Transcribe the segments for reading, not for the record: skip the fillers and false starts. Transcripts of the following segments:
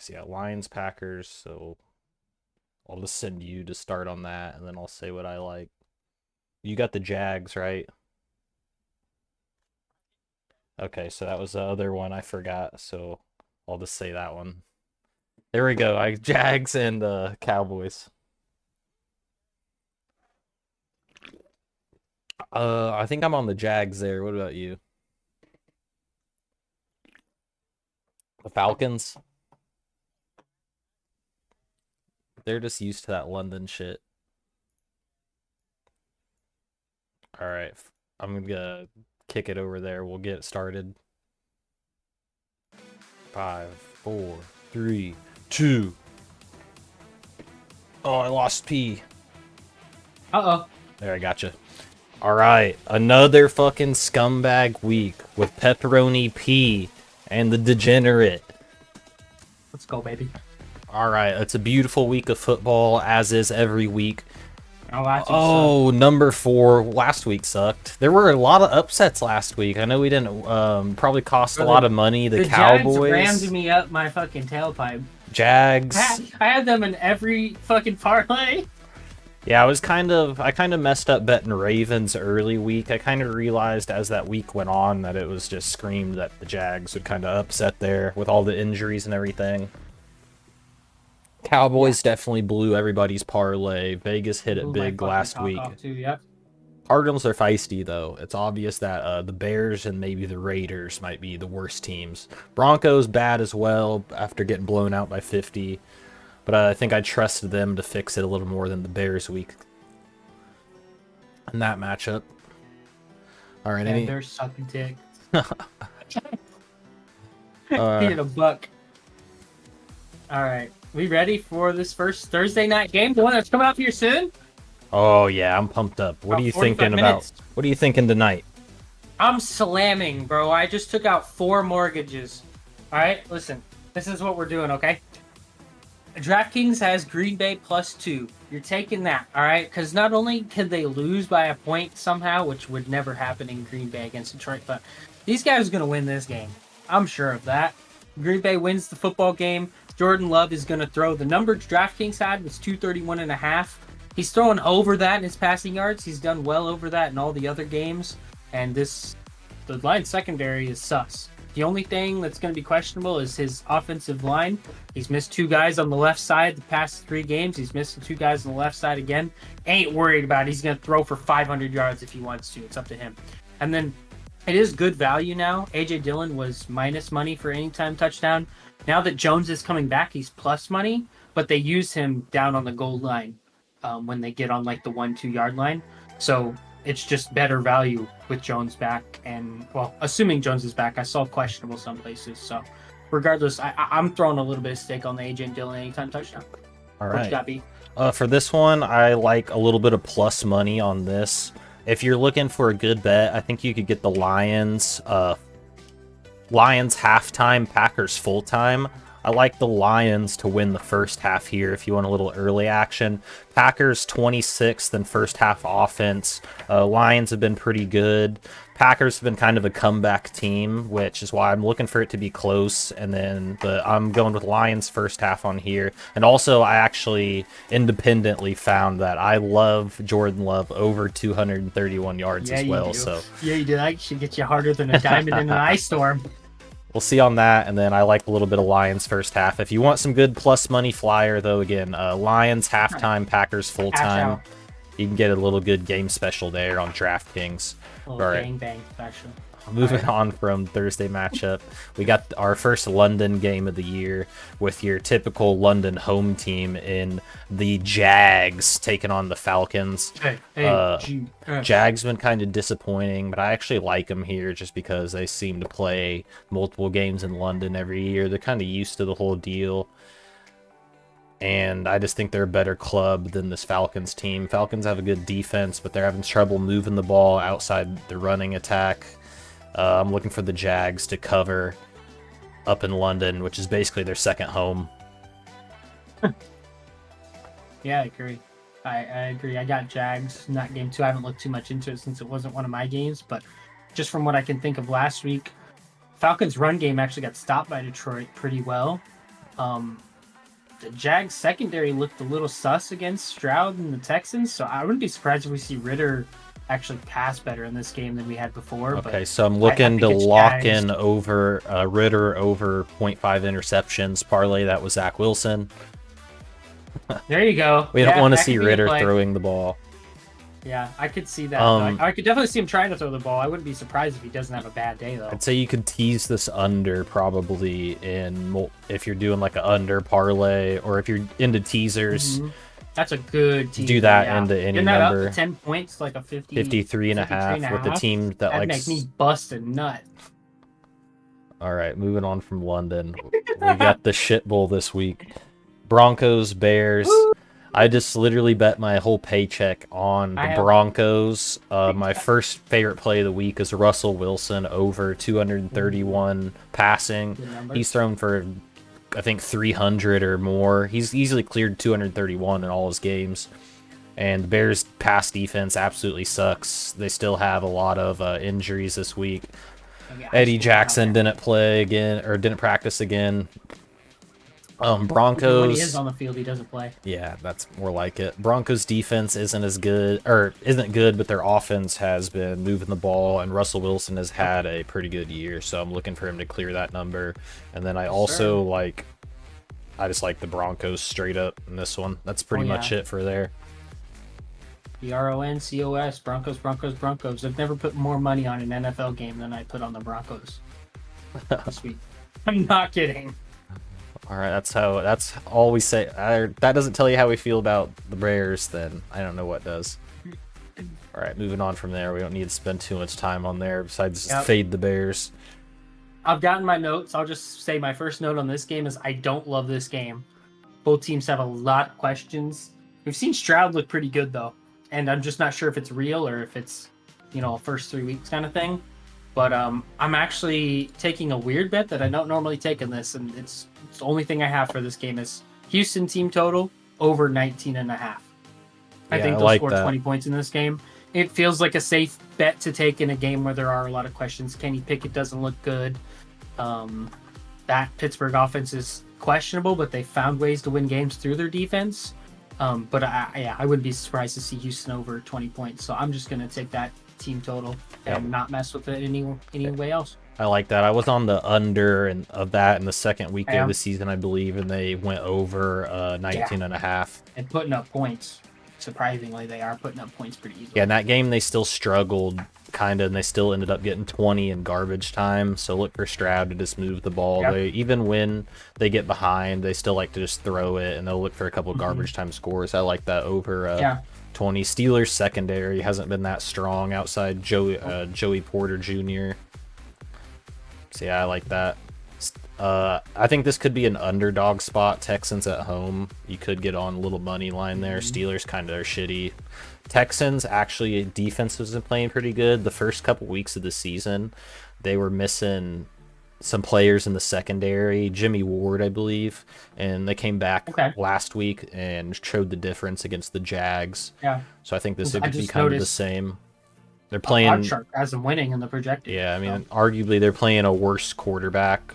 So yeah, Lions, Packers. So I'll just send you to start on that, and then I'll say what I like. You got the Jags, right? Okay, so that was the other one I forgot. So I'll just say that one. There we go. I Jags and Cowboys. I think I'm on the Jags there. What about you? The Falcons? They're just used to that London shit. All right. I'm gonna kick it over there. We'll get started. Five, four, three, two. Oh, I lost P. Uh-oh. There, I gotcha. All right, another fucking scumbag week with Pepperoni P and the Degenerate. Let's go, baby. All right, it's a beautiful week of football, as is every week. Oh, last week Oh, number 4. Last week sucked. There were a lot of upsets last week. I know we didn't probably cost a lot of money. The Jags Cowboys, rammed me up my fucking tailpipe. Jags. I had them in every fucking parlay. Yeah, I kind of messed up betting Ravens early week. I kind of realized as that week went on that it was just screamed that the Jags would kind of upset there with all the injuries and everything. Cowboys definitely blew everybody's parlay. Vegas hit it Blew my big fucking last top week. off too, yep. Cardinals are feisty though. It's obvious that the Bears and maybe the Raiders might be the worst teams. Broncos bad as well after getting blown out by 50. But I think I trusted them to fix it a little more than the Bears week in that matchup. All right, And they're sucking dick. uh, Hit a buck. All right, we ready for this first Thursday night game? The one that's coming up here soon? oh yeah, I'm pumped up. What About are you 45 thinking minutes. about? What are you thinking tonight? I'm slamming, bro. I just took out 4 mortgages. All right, listen. This is what we're doing, okay? DraftKings has Green Bay +2. You're taking that, all right? Because not only could they lose by a point somehow, which would never happen in Green Bay against Detroit, but these guys are going to win this game. I'm sure of that. Green Bay wins the football game. Jordan Love is going to throw. The number DraftKings had was 231.5. He's throwing over that in his passing yards. He's done well over that in all the other games. And the line secondary is sus. The only thing that's going to be questionable is his offensive line. He's missed 2 guys on the left side the past 3 games. He's missed 2 guys on the left side again. Ain't worried about it. He's going to throw for 500 yards if he wants to. It's up to him. And then it is good value now. A.J. Dillon was minus money for anytime touchdown. Now that Jones is coming back, he's plus money, but they use him down on the goal line when they get on like the 1-2 yard line. So it's just better value with Jones back. And, well, assuming Jones is back, I saw questionable some places. So, regardless, I'm throwing a little bit of stake on the A.J. Dillon anytime touchdown. All What you right. got, B? For this one, I like a little bit of plus money on this. If you're looking for a good bet, I think you could get the Lions. Lions halftime, Packers full time. I like the Lions to win the first half here if you want a little early action. Packers 26th in first half offense. Lions have been pretty good. Packers have been kind of a comeback team, which is why I'm looking for it to be close. And then I'm going with Lions first half on here. And also, I actually independently found that I love Jordan Love over 231 yards as well. So yeah, you do. That should get you harder than a diamond in an ice storm. we'll see on that, and then I like a little bit of Lions first half. If you want some good plus money flyer, though, again, Lions halftime, Packers full time. You can get a little good game special there on DraftKings. All right. Bang bang special. Moving on from Thursday matchup, we got our first London game of the year with your typical London home team in the Jags taking on the Falcons. Jags been kind of disappointing, but I actually like them here just because they seem to play multiple games in London every year. They're kind of used to the whole deal. And I just think they're a better club than this Falcons team. Falcons have a good defense, but they're having trouble moving the ball outside the running attack. I'm looking for the Jags to cover up in London, which is basically their second home. Yeah, I agree. I agree. I got Jags in that game too. I haven't looked too much into it since it wasn't one of my games, but just from what I can think of last week, Falcons' run game actually got stopped by Detroit pretty well. The Jags secondary looked a little sus against Stroud and the Texans, so I wouldn't be surprised if we see Ritter actually pass better in this game than we had before. Okay, but so I'm looking to lock Jags. in over Ritter over 0.5 interceptions parlay. That was Zach Wilson. There you go. We don't want to see Ritter throwing the ball. Yeah, I could see that. I could definitely see him trying to throw the ball. I wouldn't be surprised if he doesn't have a bad day, though. I'd say you could tease this under probably if you're doing like an under parlay, or if you're into teasers. That's a good teaser. Do that into any number. Up to 10 points, like a 53.5 with the team that That'd likes. make me bust a nut. All right, moving on from London. We got the shit bowl this week. Broncos, Bears. I just literally bet my whole paycheck on the Broncos. My first favorite play of the week is Russell Wilson over 231 passing. He's thrown for, I think, 300 or more. He's easily cleared 231 in all his games. And the Bears' pass defense absolutely sucks. They still have a lot of injuries this week. Eddie Jackson didn't play again, or didn't practice again. Broncos. When he is on the field, he doesn't play. Yeah, that's more like it. Broncos defense isn't good, but their offense has been moving the ball, and Russell Wilson has had a pretty good year, so I'm looking for him to clear that number. And then I just like the Broncos straight up in this one. That's pretty much it for there. Broncos, Broncos. I've never put more money on an NFL game than I put on the Broncos this week. I'm not kidding. All right, that's all we say. That doesn't tell you how we feel about the Bears, then I don't know what does. All right, moving on from there. We don't need to spend too much time on there besides just fade the Bears. I've gotten my notes. I'll just say my first note on this game is I don't love this game. Both teams have a lot of questions. We've seen Stroud look pretty good, though, and I'm just not sure if it's real or if it's, first 3 weeks kind of thing. But I'm actually taking a weird bet that I don't normally take in this, and it's the only thing I have for this game is Houston team total over 19.5. I think they'll score 20 points in this game. It feels like a safe bet to take in a game where there are a lot of questions. Kenny Pickett doesn't look good. That Pittsburgh offense is questionable, but they found ways to win games through their defense. But I wouldn't be surprised to see Houston over 20 points. So I'm just going to take that team total and not mess with it any way else. I like that. I was on the under of that in the second week of the season, I believe, and they went over 19.5. And putting up points. Surprisingly, they are putting up points pretty easily. Yeah, in that game, they still struggled, kind of, and they still ended up getting 20 in garbage time. So look for Stroud to just move the ball. They, even when they get behind, they still like to just throw it, and they'll look for a couple garbage time scores. I like that over 20. Steelers secondary hasn't been that strong outside Joey Porter Jr. So yeah, I like that. I think this could be an underdog spot. Texans at home. You could get on a little money line there. Steelers kind of are shitty. Texans actually defense has been playing pretty good. The first couple weeks of the season, they were missing some players in the secondary. Jimmy Ward, I believe, and they came back last week and showed the difference against the Jags. Yeah. So I think this would be kind of the same. They're playing. Oddshark has them winning in the projected. Yeah, I mean, arguably they're playing a worse quarterback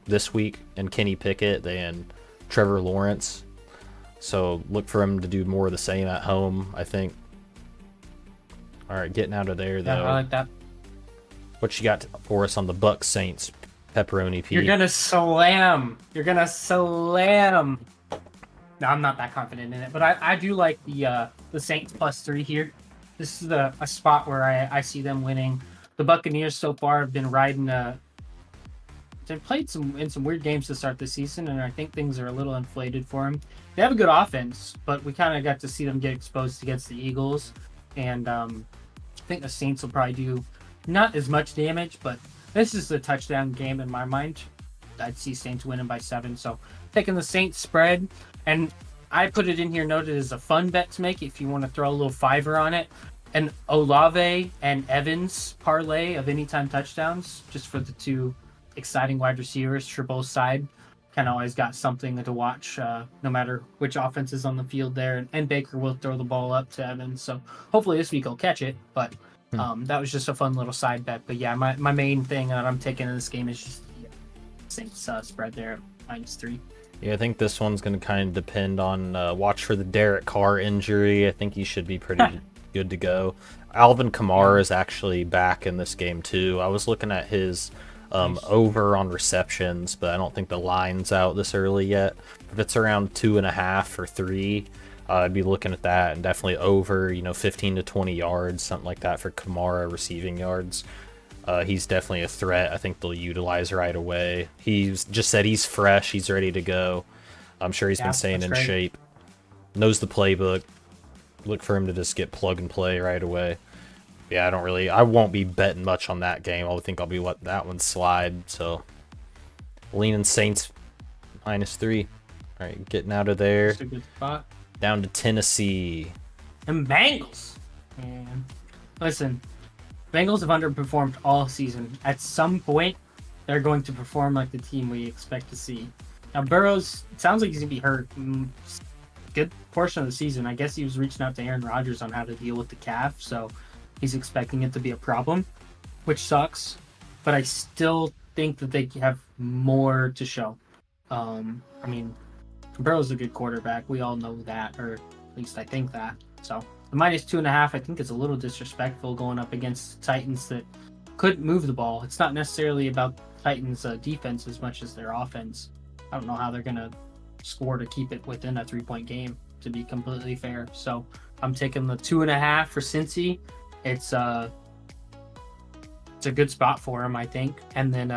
this week in Kenny Pickett than Trevor Lawrence. So look for him to do more of the same at home, I think. All right, getting out of there, though. Yeah, I like that. What you got for us on the Bucs Saints pepperoni P? You're going to slam. No, I'm not that confident in it, but I do like the Saints +3 here. This is a spot where I see them winning. The Buccaneers so far have been riding they've played in some weird games to start the season, and I think things are a little inflated for them. They have a good offense, but we kind of got to see them get exposed against the Eagles, and I think the Saints will probably do not as much damage, but this is a touchdown game in my mind. I'd see Saints winning by 7, so taking the Saints spread, and I put it in here noted as a fun bet to make if you want to throw a little fiver on it. An Olave and Evans parlay of anytime touchdowns, just for the two exciting wide receivers for both sides. Kind of always got something to watch, no matter which offense is on the field there. And Baker will throw the ball up to Evans, so hopefully this week he'll catch it. But that was just a fun little side bet. But yeah, my main thing that I'm taking in this game is just the Saints spread there. -3. Yeah, I think this one's going to kind of depend on watch for the Derek Carr injury. I think he should be pretty good to go. Alvin Kamara is actually back in this game too. I was looking at his over on receptions, but I don't think the line's out this early yet. If it's around 2.5 or 3, I'd be looking at that, and definitely over, 15 to 20 yards, something like that for Kamara receiving yards. He's definitely a threat. I think they'll utilize right away. He's just said he's fresh. He's ready to go. I'm sure he's been staying in shape. Knows the playbook. Look for him to just get plug and play right away. Yeah, I won't be betting much on that game. I think I'll be letting that one slide. So, leaning Saints -3. All right, getting out of there. That's a good spot. Down to Tennessee. And Bengals. Man, listen. Bengals have underperformed all season. At some point, they're going to perform like the team we expect to see. Now, Burrows, it sounds like he's going to be hurt good portion of the season. I guess he was reaching out to Aaron Rodgers on how to deal with the calf, so he's expecting it to be a problem, which sucks. But I still think that they have more to show. I mean, Burrow's a good quarterback. We all know that, or at least I think that. So the -2.5, I think, is a little disrespectful going up against Titans that couldn't move the ball. It's not necessarily about Titans' defense as much as their offense. I don't know how they're going to score to keep it within a 3-point game, to be completely fair. So I'm taking the 2.5 for Cincy. It's a good spot for him, I think. And then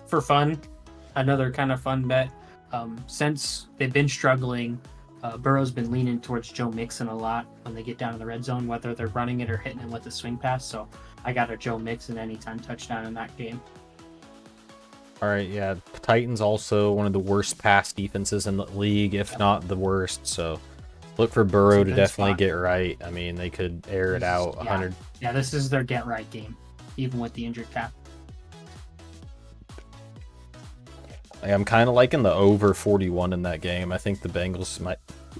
for fun, another kind of fun bet. Since they've been struggling, Burrow's been leaning towards Joe Mixon a lot when they get down in the red zone, whether they're running it or hitting it with a swing pass. So I got a Joe Mixon anytime touchdown in that game. All right, yeah. Titans also one of the worst pass defenses in the league, if not the worst. So look for Burrow to definitely get right. I mean, they could air it out 100. Yeah, this is their get right game, even with the injured cap. I'm kind of liking the over 41 in that game. I think the Bengals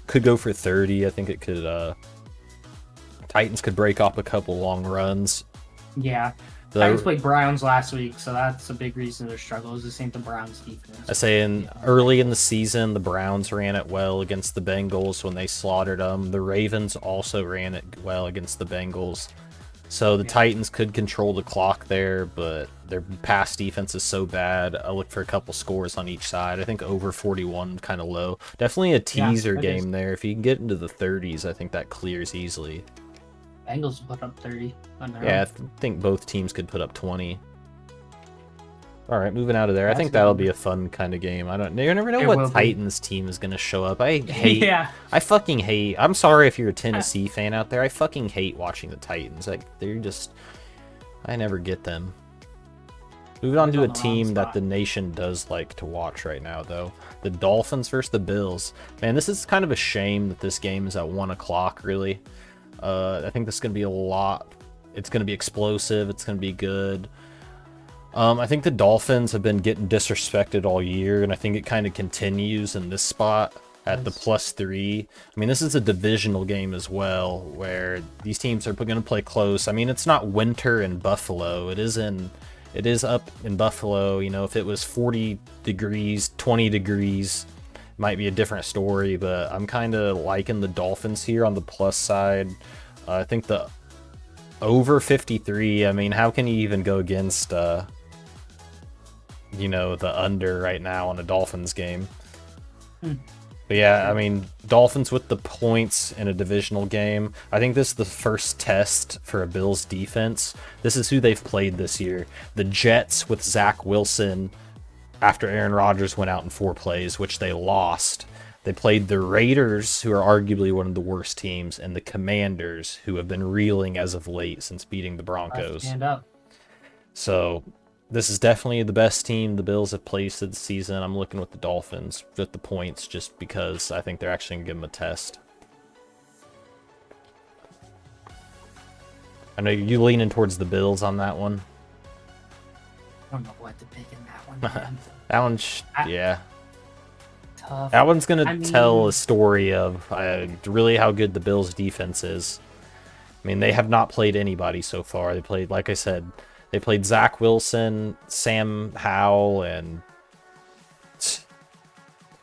could go for 30. I think it could. Titans could break off a couple long runs. Yeah. Titans played Browns last week, so that's a big reason of their struggles. This ain't the Browns defense. I say early in the season, the Browns ran it well against the Bengals when they slaughtered them. The Ravens also ran it well against the Bengals. So the Titans could control the clock there, but their pass defense is so bad. I look for a couple scores on each side. I think over 41 kind of low. Definitely a teaser game there. If you can get into the 30s, I think that clears easily. Bengals put up 30 on their own. I think both teams could put up 20. All right, moving out of there. I think that'll be a fun kind of game. You never know what Titans team is going to show up. I hate. I fucking hate. I'm sorry if you're a Tennessee fan out there. I fucking hate watching the Titans. They're just. I never get them. Moving on to a team that the nation does like to watch right now, though. The Dolphins versus the Bills. Man, this is kind of a shame that this game is at 1 o'clock, really. I think this is going to be a lot. It's going to be explosive. It's going to be good. I think the Dolphins have been getting disrespected all year, and I think it kind of continues in this spot at the +3. I mean, this is a divisional game as well, where these teams are going to play close. I mean, it's not winter in Buffalo. It is up in Buffalo. You know, if it was 40 degrees, 20 degrees, might be a different story, but I'm kind of liking the Dolphins here on the plus side. I think the over 53, I mean, how can you even go against, the under right now on a Dolphins game? But yeah, I mean, Dolphins with the points in a divisional game. I think this is the first test for a Bills defense. This is who they've played this year. The Jets with Zach Wilson after Aaron Rodgers went out in 4 plays, which they lost. They played the Raiders, who are arguably one of the worst teams, and the Commanders, who have been reeling as of late since beating the Broncos. Stand up. So this is definitely the best team the Bills have played this season. I'm looking with the Dolphins with the points just because I think they're actually going to give them a test. I know you're leaning towards the Bills on that one. I don't know what to pick in that one, man. That one's, yeah. Tough. That one's going to tell a story of really how good the Bills' defense is. I mean, they have not played anybody so far. They played, like I said, they played Zach Wilson, Sam Howell, and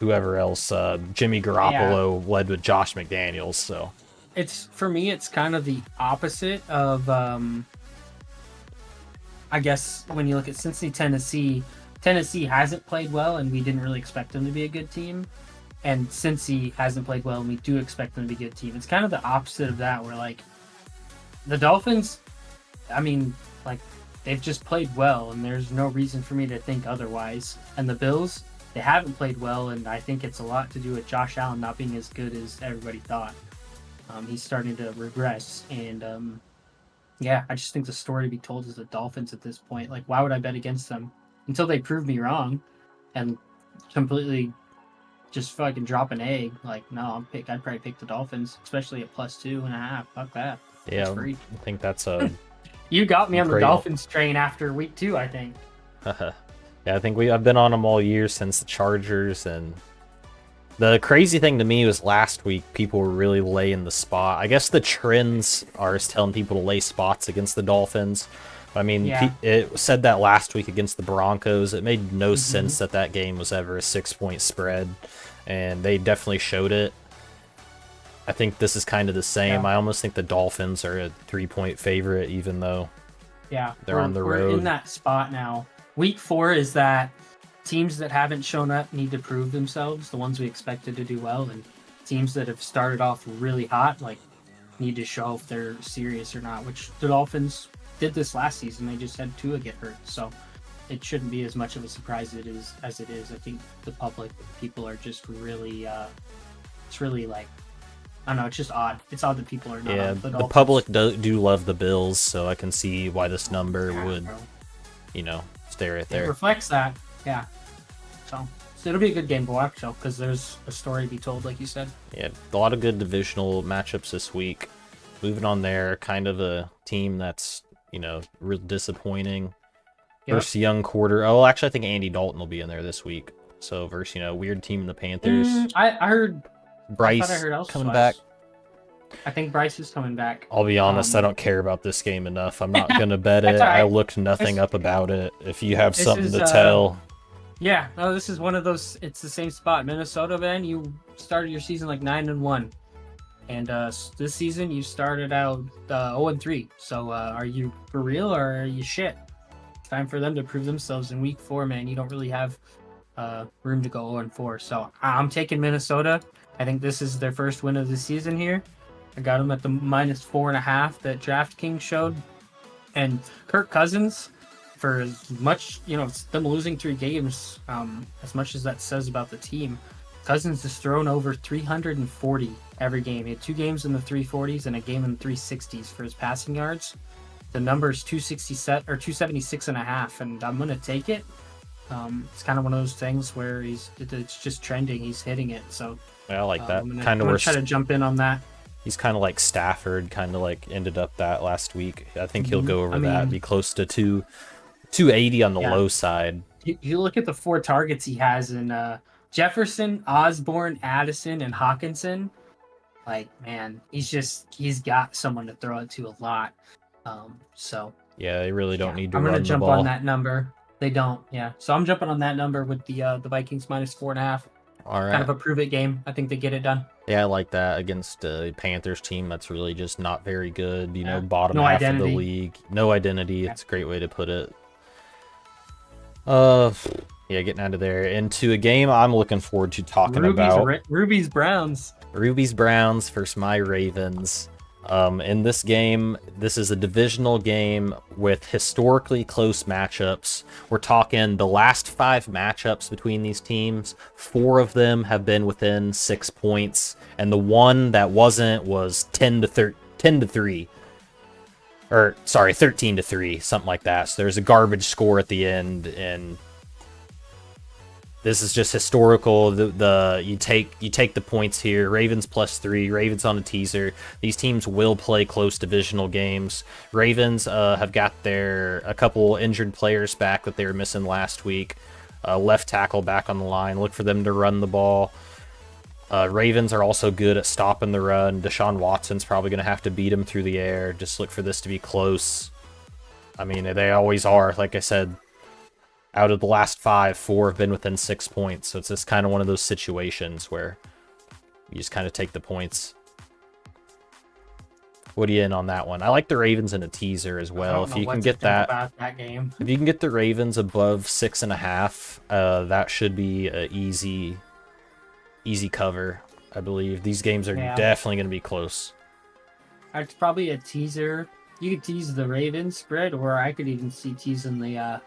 whoever else. Jimmy Yeah. Garoppolo led with Josh McDaniels. So It's for me, it's kind of the opposite of I guess when you look at Cincinnati, Tennessee hasn't played well, and we didn't really expect them to be a good team. And Cincy hasn't played well, and we do expect them to be a good team. It's kind of the opposite of that, where like the Dolphins, I mean, like they've just played well, and there's no reason for me to think otherwise. And the Bills, they haven't played well, and I think it's a lot to do with Josh Allen not being as good as everybody thought. He's starting to regress, and yeah, I just think the story to be told is the Dolphins at this point. Like, why would I bet against them until they prove me wrong and completely just fucking drop an egg? Like, no, I'd probably pick the Dolphins, especially at +2.5. Fuck that. It's yeah, free. I think that's a You got me on the great. Dolphins train after week 2, I think. Yeah, I think I've been on them all year since the Chargers, and the crazy thing to me was last week people were really laying the spot. I guess the trends are telling people to lay spots against the Dolphins. I mean, Yeah. it said that last week against the Broncos. It made no sense that that game was ever a 6-point spread, and they definitely showed it. I think this is kind of the same. Yeah. I almost think the Dolphins are a 3-point favorite, even though Yeah, they're on the we're road. in that spot now. Week 4 is that teams that haven't shown up need to prove themselves, the ones we expected to do well, and teams that have started off really hot, like, need to show if they're serious or not, which the Dolphins did this last season. They just had Tua get hurt, so it shouldn't be as much of a surprise as it is. I think the public, people are just really, it's really like, I don't know, it's just odd. It's odd that people are not. Yeah, on the public do love the Bills, so I can see why this number would, bro. stay right It there. reflects that, yeah. So it'll be a good game to watch, though, because there's a story to be told, like you said. Yeah, a lot of good divisional matchups this week. Moving on there, kind of a team that's, real disappointing. Yep. Versus young quarter. Oh, actually, I think Andy Dalton will be in there this week. So versus, weird team in the Panthers. I heard Bryce I thought I heard elsewise. coming back. I think Bryce is coming back. I'll be honest, I don't care about this game enough. I'm not gonna bet it. That's all right. I looked nothing up about it. If you have something to is, tell. Yeah, no, this is one of those. It's the same spot, Minnesota. Man, you started your season like 9-1, and this season you started out 0-3. So are you for real or are you shit? Time for them to prove themselves in week 4, man. You don't really have room to go 0-4. So I'm taking Minnesota. I think this is their first win of the season here. I got them at the -4.5 that DraftKings showed. And Kirk Cousins, for as much, it's them losing 3 games, as much as that says about the team, Cousins has thrown over 340 every game. He had 2 games in the 340s and a game in the 360s for his passing yards. The number is 276.5, and I'm going to take it. It's kind of one of those things where it's just trending. He's hitting it. So I like that. I'm Kind of gonna where try to jump in on that. he's kind of like Stafford, kind of like ended up that last week. I think he'll go over that, be close to 280 on the low side. You look at the 4 targets he has in Jefferson, Osborne, Addison, and Hawkinson. Like, man, he's got someone to throw it to a lot. So yeah, they really don't need to I'm run gonna the jump ball. on that number. They don't, yeah. So I'm jumping on that number with the Vikings -4.5. All right. Kind of a prove it game. I think they get it done. Yeah, I like that against a Panthers team that's really just not very good. Yeah. Bottom No half identity. of the league, no identity. Yeah. It's a great way to put it. Yeah, getting out of there into a game I'm looking forward to talking about. Ruby's Browns. Ruby's Browns versus my Ravens. In this game, this is a divisional game with historically close matchups. We're talking the last 5 matchups between these teams. 4 of them have been within 6 points, and the one that wasn't was 10-3. Or sorry, 13-3, something like that. So there's a garbage score at the end, and this is just historical. You take the points here. Ravens +3. Ravens on a teaser. These teams will play close divisional games. Ravens have got a couple injured players back that they were missing last week. Left tackle back on the line. Look for them to run the ball. Ravens are also good at stopping the run. Deshaun Watson's probably going to have to beat him through the air. Just look for this to be close. I mean, they always are. Like I said, Out of the last 5, 4 have been within 6 points. So it's just kind of one of those situations where you just kind of take the points. What are you in on that one? I like the Ravens in a teaser as well. If you can get that, about that game. if you can get the Ravens above 6.5, that should be an easy cover. I believe these games are definitely going to be close. It's probably a teaser. You could tease the Ravens spread, or I could even see teasing the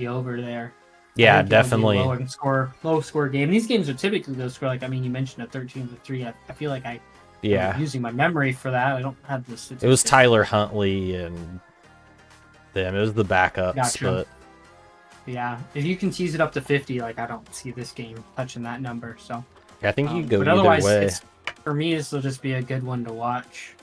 over there. Yeah, definitely. Low score game. These games are typically low score. Like, I mean, you mentioned a 13-3. I feel like I'm using my memory for that. I don't have the statistics. It was Tyler Huntley and them. It was the backups, Gotcha. but yeah, if you can tease it up to 50, like, I don't see this game touching that number. So I think you go but either otherwise, way. For me, this will just be a good one to watch.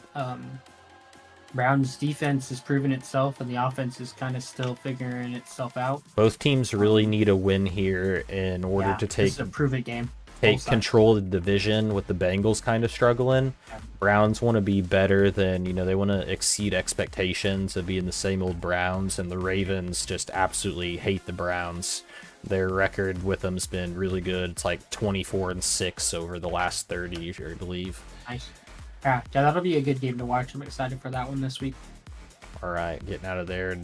Brown's defense has proven itself, and the offense is kind of still figuring itself out. Both teams really need a win here in order to take a prove-it game. Take control of the division with the Bengals kind of struggling. Yeah. Browns want to be better than, they want to exceed expectations of being the same old Browns, and the Ravens just absolutely hate the Browns. Their record with them's been really good. It's like 24-6 over the last 30, I believe. Nice. Yeah, that'll be a good game to watch. I'm excited for that one this week. All right, getting out of there.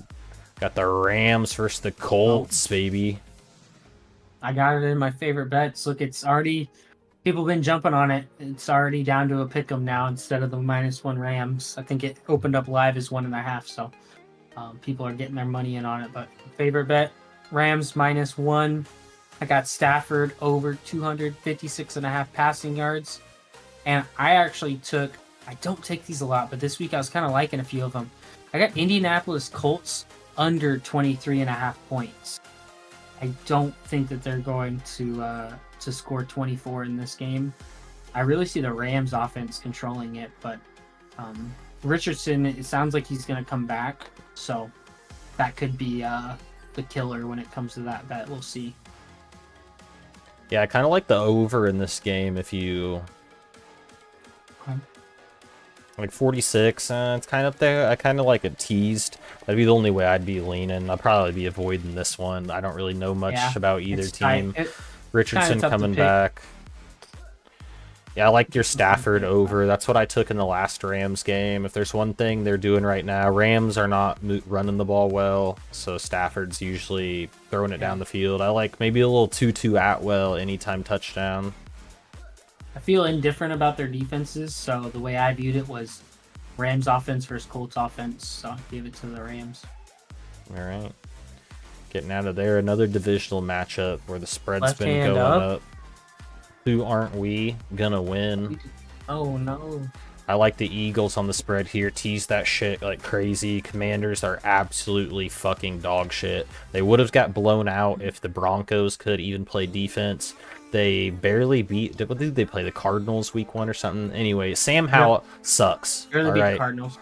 Got the Rams versus the Colts, baby. I got it in my favorite bets. Look, it's already... People have been jumping on it. It's already down to a pick 'em now instead of the -1 Rams. I think it opened up live as 1.5, so people are getting their money in on it. But favorite bet, Rams -1. I got Stafford over 256.5 passing yards. And I actually took, I don't take these a lot, but this week I was kind of liking a few of them. I got Indianapolis Colts under 23.5 points. I don't think that they're going to score 24 in this game. I really see the Rams offense controlling it, but Richardson, it sounds like he's going to come back. So that could be the killer when it comes to that bet. We'll see. Yeah, I kind of like the over in this game if you... Like 46, it's kind of up there. I kind of like it teased. That'd be the only way I'd be leaning. I'd probably be avoiding this one. I don't really know much about either team. Richardson coming back. Yeah, I like your Stafford over. That's what I took in the last Rams game. If there's one thing they're doing right now, Rams are not running the ball well, so Stafford's usually throwing it down the field. I like maybe a little Tutu Atwell anytime touchdown. I feel indifferent about their defenses, so the way I viewed it was Rams offense versus Colts offense, so I gave it to the Rams. All right. Getting out of there, another divisional matchup where the spread's been going up. Who aren't we gonna win? Oh, no. I like the Eagles on the spread here. Tease that shit like crazy. Commanders are absolutely fucking dog shit. They would have got blown out if the Broncos could even play defense. They barely beat... What did they play? The Cardinals week 1 or something? Anyway, Sam Howell sucks. Barely beat the Cardinals.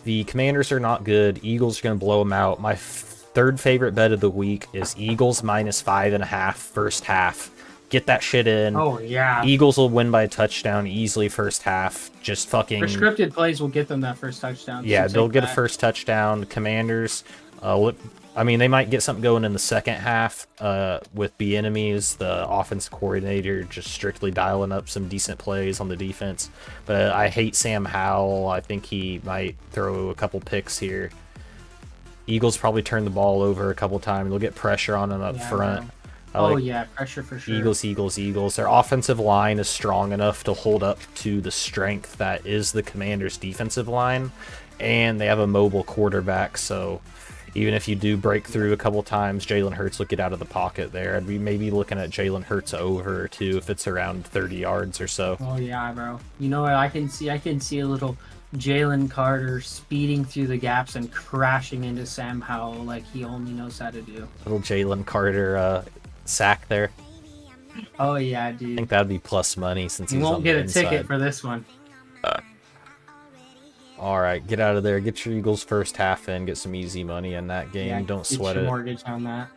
The Commanders are not good. Eagles are going to blow them out. My third favorite bet of the week is Eagles -5.5 first half. Get that shit in. Oh, yeah. Eagles will win by a touchdown easily first half. Just fucking... Prescripted plays will get them that first touchdown. Yeah, they'll get a first touchdown. Commanders... I mean, they might get something going in the second half with Bieniemy, the offense coordinator, just strictly dialing up some decent plays on the defense. But I hate Sam Howell. I think he might throw a couple picks here. Eagles probably turn the ball over a couple times. They'll get pressure on them up front. Pressure for sure. Eagles. Their offensive line is strong enough to hold up to the strength that is the Commanders' defensive line. And they have a mobile quarterback, so... Even if you do break through a couple times, Jalen Hurts will get out of the pocket there. I'd be maybe looking at Jalen Hurts over, too, if it's around 30 yards or so. Oh, yeah, bro. You know what? I can see a little Jalen Carter speeding through the gaps and crashing into Sam Howell like he only knows how to do. Little Jalen Carter sack there. Oh, yeah, dude. I think that'd be plus money since he's won't get a ticket for this one. All right, get out of there. Get your Eagles first half in. Get some easy money in that game. Don't sweat it. Mortgage on that.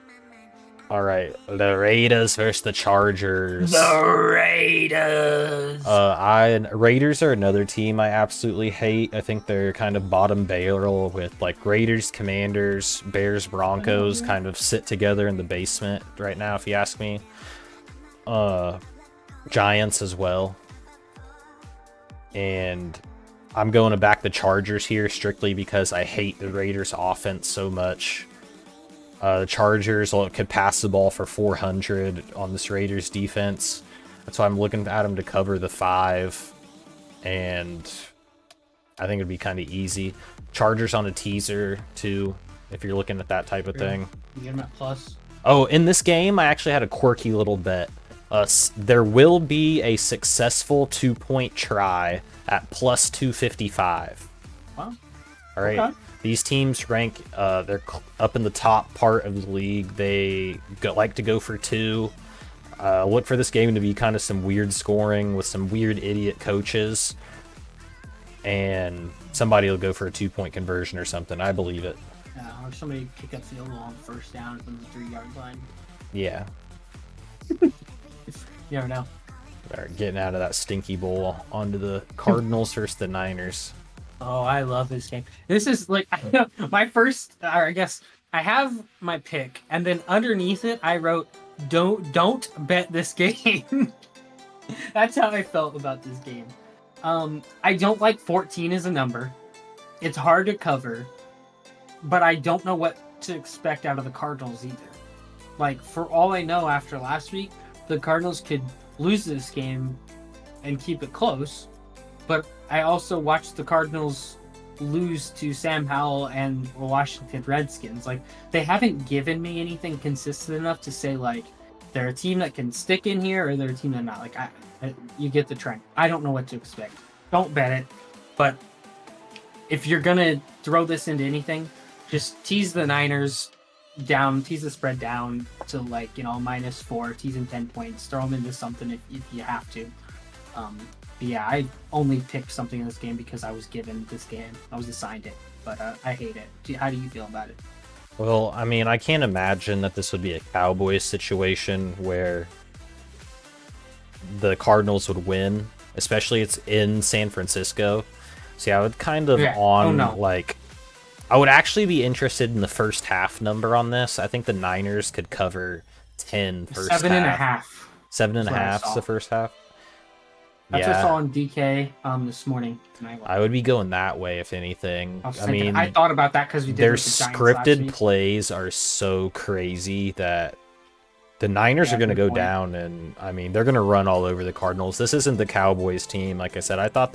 All right, the Raiders versus the Chargers. The Raiders. Raiders are another team I absolutely hate. I think they're kind of bottom barrel with like Raiders, Commanders, Bears, Broncos kind of sit together in the basement right now, if you ask me. Giants as well. And I'm going to back the Chargers here strictly because I hate the Raiders offense so much. The Chargers could pass the ball for 400 on this Raiders defense. That's why I'm looking at them to cover the 5. And I think it'd be kind of easy. Chargers on a teaser, too, if you're looking at that type of thing. You get them at plus. Oh, in this game, I actually had a quirky little bet. There will be a successful 2-point try at plus 255. Wow. All right. Okay. These teams rank, they're up in the top part of the league. They like to go for 2. Look for this game to be kind of some weird scoring with some weird idiot coaches. And somebody will go for a 2-point conversion or something. I believe it. Yeah, or somebody kick a field goal on first down from the 3-yard line. Yeah. You never know. All right, getting out of that stinky bowl onto the Cardinals versus the Niners. Oh, I love this game. This is like my first, or I guess I have my pick, and then underneath it I wrote, "Don't bet this game." That's how I felt about this game. I don't like 14 as a number. It's hard to cover, but I don't know what to expect out of the Cardinals either. Like, for all I know, after last week, the Cardinals could lose this game and keep it close. But I also watched the Cardinals lose to Sam Howell and the Washington Redskins. Like, they haven't given me anything consistent enough to say, like, they're a team that can stick in here or they're a team that not. Like, you get the trend. I don't know what to expect. Don't bet it. But if you're going to throw this into anything, just tease the Niners down, tease the spread down to, like, -4, tease in 10 points, throw them into something if you have to. Yeah, I only picked something in this game because I was given this game. I was assigned it, but I hate it. How do you feel about it? Well, I mean, I can't imagine that this would be a Cowboys situation where the Cardinals would win, especially it's in San Francisco. See, I would kind of like, I would actually be interested in the first half number on this. I think the Niners could cover 10 first 7.5. 7.5 is the first half. That's what I saw on DK this morning. I would be going that way if anything. I thought about that because we did their scripted plays are so crazy that the Niners are going to go down, and I mean they're going to run all over the Cardinals. This isn't the Cowboys team. Like I said, I thought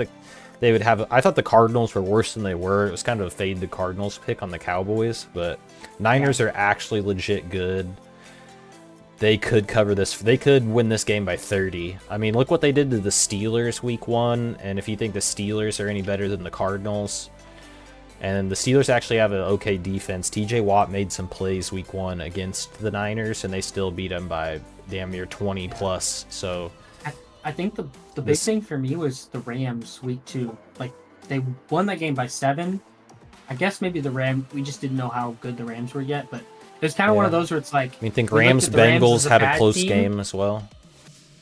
they would have. I thought the Cardinals were worse than they were. It was kind of a fade the Cardinals pick on the Cowboys, but Niners are actually legit good. They could cover this. They could win this game by 30. I mean, look what they did to the Steelers week 1. And if you think the Steelers are any better than the Cardinals, and the Steelers actually have an okay defense. TJ Watt made some plays week 1 against the Niners, and they still beat them by damn near 20 plus. So I think the big thing for me was the Rams week 2. Like, they won that game by 7. I guess maybe the Rams, we just didn't know how good the Rams were yet, but it's kind of one of those where it's like... I think Rams-Bengals had a close game as well.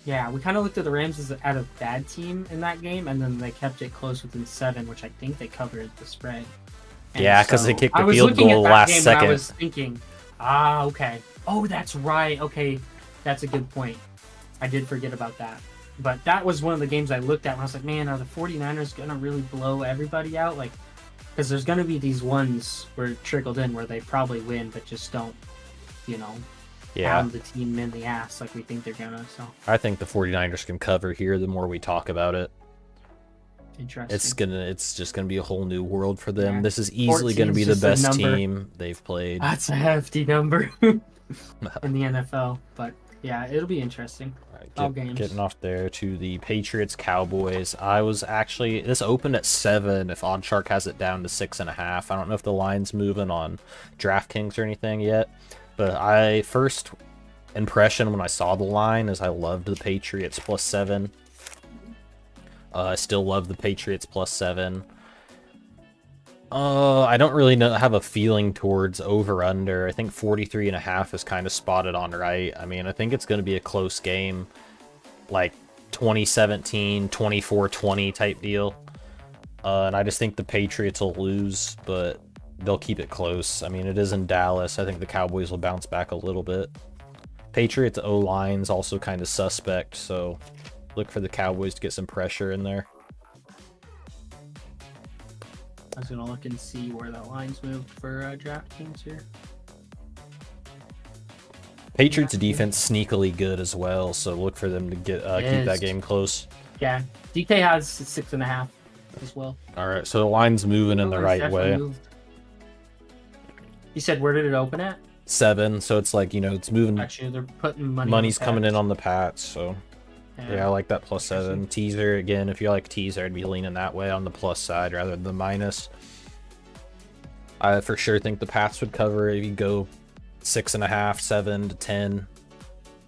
Yeah, we kind of looked at the Rams as a bad team in that game, and then they kept it close within 7, which I think they covered the spread. And yeah, because they kicked the field goal last second. I was thinking, okay. Oh, that's right. Okay, that's a good point. I did forget about that. But that was one of the games I looked at, and I was like, man, are the 49ers going to really blow everybody out? Like, because there's going to be these ones where it trickled in where they probably win, but just don't, pound the team in the ass like we think they're going to. So I think the 49ers can cover here the more we talk about it. Interesting. It's just gonna be a whole new world for them. Yeah. This is easily gonna be the best team they've played. That's a hefty number in the NFL, but yeah, it'll be interesting. All right, getting off there to the Patriots Cowboys. This opened at 7. If OddsShark has it down to 6.5, I don't know if the line's moving on DraftKings or anything yet. But first impression when I saw the line is I loved the Patriots plus 7. I still love the Patriots plus 7. I don't really have a feeling towards over-under. I think 43.5 is kind of spotted on right. I mean, I think it's going to be a close game, like 2017, 24-20 type deal. And I just think the Patriots will lose, but they'll keep it close. I mean, it is in Dallas. I think the Cowboys will bounce back a little bit. Patriots O-line's also kind of suspect, so look for the Cowboys to get some pressure in there. I was gonna look and see where the lines moved for DraftKings here. Patriots defense sneakily good as well, so look for them to get keep that game close. Yeah, DK has 6.5 as well. All right, so the line's moving in the right way. You said where did it open at? 7, so it's like, you know, it's moving. Actually, they're putting money. Money's coming in on the Pats, so yeah, I like that +7. Teaser again. If you like teaser, I'd be leaning that way on the plus side rather than the minus. I for sure think the Pats would cover if you go 6.5, 7 to 10.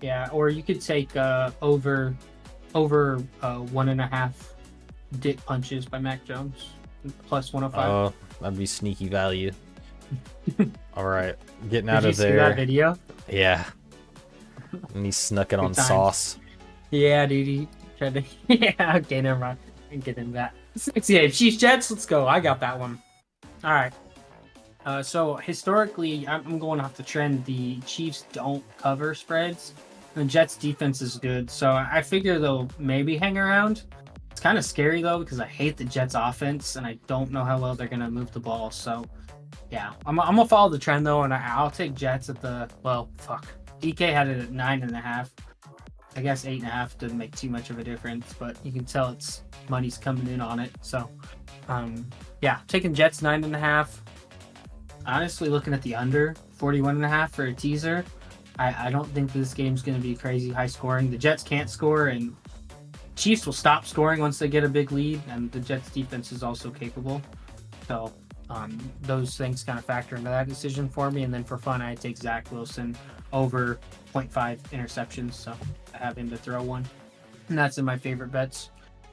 Yeah, or you could take over 1.5 dick punches by Mac Jones +105. Oh, that'd be sneaky value. All right, getting out Did you of there. See that video? Yeah, and he snuck it on times. sauce. Yeah, dude. He tried to. Yeah, okay, never mind. I'm getting that. 68 Chiefs Jets. Let's go. I got that one. All right. So historically, I'm going off the trend. The Chiefs don't cover spreads. The Jets defense is good, so I figure they'll maybe hang around. It's kind of scary though because I hate the Jets offense and I don't know how well they're gonna move the ball. So yeah, I'm gonna follow the trend though, and I'll take Jets at the DK had it at 9.5. I guess 8.5 doesn't make too much of a difference, but you can tell it's money's coming in on it. So yeah, taking Jets 9.5. Honestly, looking at the under 41.5 for a teaser, I don't think this game's going to be crazy high scoring. The Jets can't score, and Chiefs will stop scoring once they get a big lead, and the Jets defense is also capable. So those things kind of factor into that decision for me. And then for fun, I take Zach Wilson over 0.5 interceptions, so I have him to throw one, and that's in my favorite bets.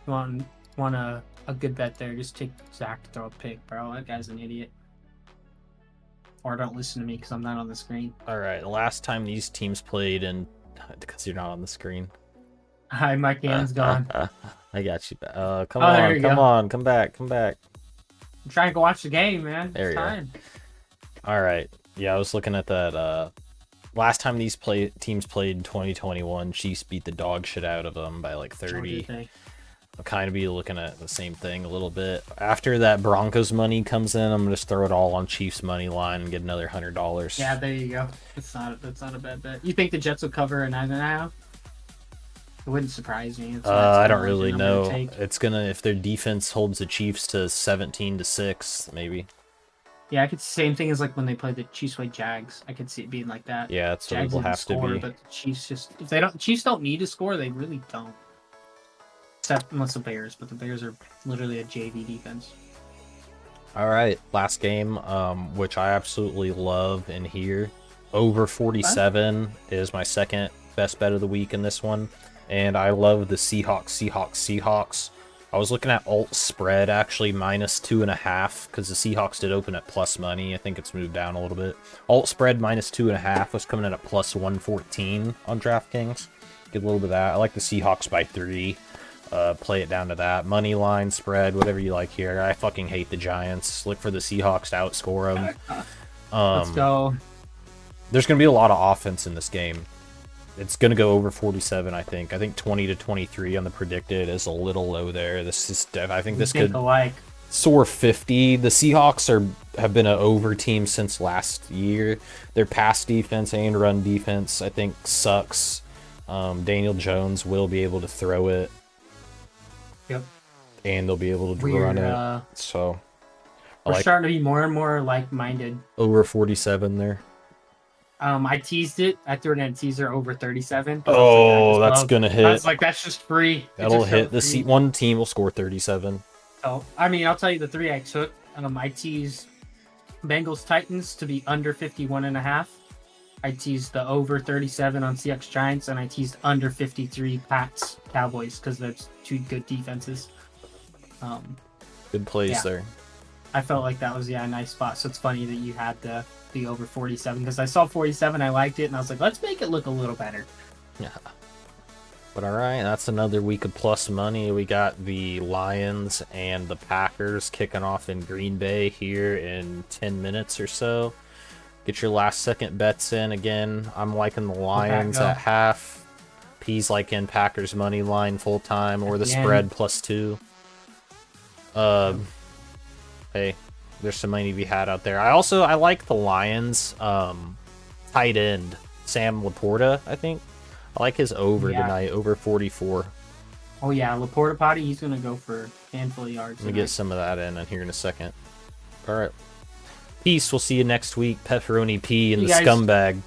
You want a good bet there? Just take Zach to throw a pick, bro. That guy's an idiot. Or don't listen to me because I'm not on the screen. All right, the last time these teams played, and because you're not on the screen. Hi, my cam's gone. I got you. Come on, come back. I'm trying to go watch the game, man. There it's you time. Are. All right. Yeah, I was looking at that. Last time these teams played in 2021, Chiefs beat the dog shit out of them by like 30. I'll kind of be looking at the same thing a little bit. After that Broncos money comes in, I'm going to just throw it all on Chiefs money line and get another $100. Yeah, there you go. That's not a bad bet. You think the Jets will cover a 9.5? It wouldn't surprise me. I don't really know. It's gonna, if their defense holds the Chiefs to 17-6, maybe. Yeah, I could see the same thing as like when they played the Chiefs played Jags. I could see it being like that. Yeah, that's what Jags it will have score, to be. But the Chiefs Chiefs don't need to score. They really don't. Except unless the Bears, but the Bears are literally a JV defense. All right, last game, which I absolutely love in here. Over 47 is my second best bet of the week in this one. And I love the Seahawks. I was looking at alt spread actually -2.5 because the Seahawks did open at plus money. I think it's moved down a little bit. Alt spread -2.5 was coming in at +114 on DraftKings. Get a little bit of that. I like the Seahawks by 3. Play it down to that. Money line, spread, whatever you like here. I fucking hate the Giants. Look for the Seahawks to outscore them. Let's go. There's going to be a lot of offense in this game. It's going to go over 47, I think. I think 20-23 on the predicted is a little low there. This is, I think this could soar 50. The Seahawks have been an over team since last year. Their pass defense and run defense, I think, sucks. Daniel Jones will be able to throw it. Yep. And they'll be able to run it. So we're starting to be more and more like-minded. Over 47 there. I teased it. I threw it in a teaser over 37. Oh, that's gonna hit. I was like, that's just free. That'll hit. One team will score 37. So, I mean, I'll tell you the 3 I took. I teased Bengals Titans to be under 51.5. I teased the over 37 on Seahawks Giants, and I teased under 53 Pats Cowboys because there's 2 good defenses. Good plays there. I felt like that was a nice spot. So it's funny that you had the over 47 because I saw 47, I liked it, and I was like, let's make it look a little better. Yeah. But all right, that's another week of plus money. We got the Lions and the Packers kicking off in Green Bay here in 10 minutes or so. Get your last second bets in. Again, I'm liking the Lions at half. P's liking Packers money line full time or the spread +2. Hey, there's some money to be had out there. I like the Lions tight end, Sam Laporta, I think. I like his over tonight, over 44. Oh yeah, Laporta Potty, he's gonna go for a handful of yards. Let me get some of that in here in a second. All right. Peace. We'll see you next week. Pepperoni P and the scumbag.